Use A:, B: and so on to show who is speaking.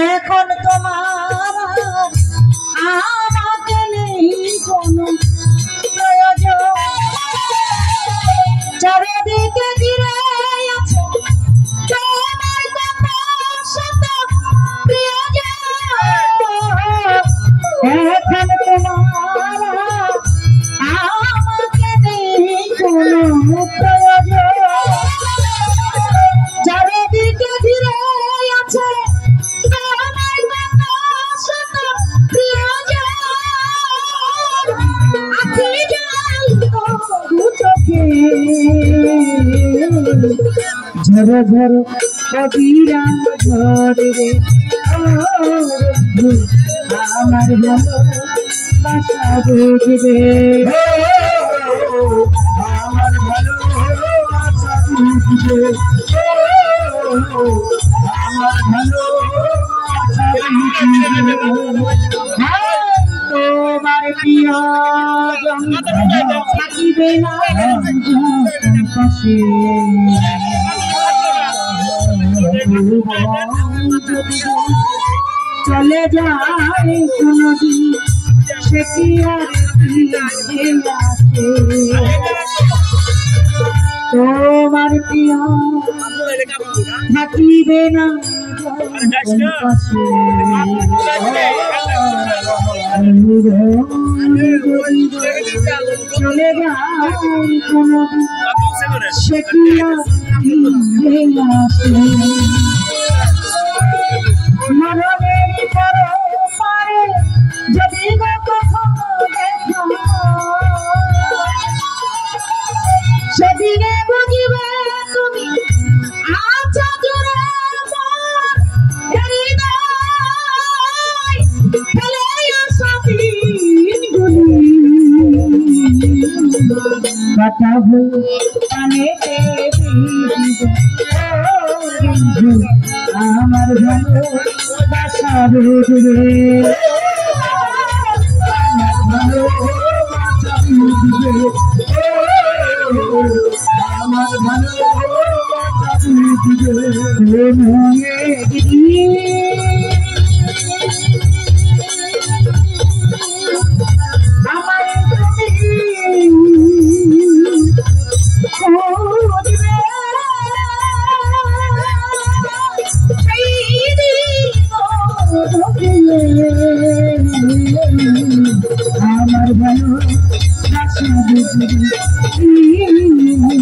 A: এখন তোমার আমাকে নেই কোনো প্রয়োজন, চারিদিকে ঘিরে আছে তোমার কথা শত প্রিয়জন। এখন তোমার আমাকে নেই কোনো প্রয়োজন, চারিদিকে ঘিরে আছে তোমার কথা শত প্রিয়জন। আখি জল দু চোখে ঝরো ঝরো কবিরা ঝরে রে, আমার ভালো বাসা বুঝবে,
B: আমার ভালো বাসা বুঝবে, আমার ভালো বাসা বুঝবে।
A: তোমার প্রিয় থাকিবে না পাশে, চলে যায় কোনদিন সে কি আর ফিরে আসে। তোমার প্রিয় থাকিবে না পাশে, চলে যায় কোনদিন সে কি আর ফিরে আসে। মরণের পরে পারে যদি কখনো দেখা, সেদিনে বুঝিবে তুমি আচ্ছা জোরে ফেলে আসা দিনগুলি কাটাবো কানেতে আমার ভালো বাসা বুঝবে,
B: ভালো বাসা বুঝবে, আমার ভালো বাসা বুঝবে।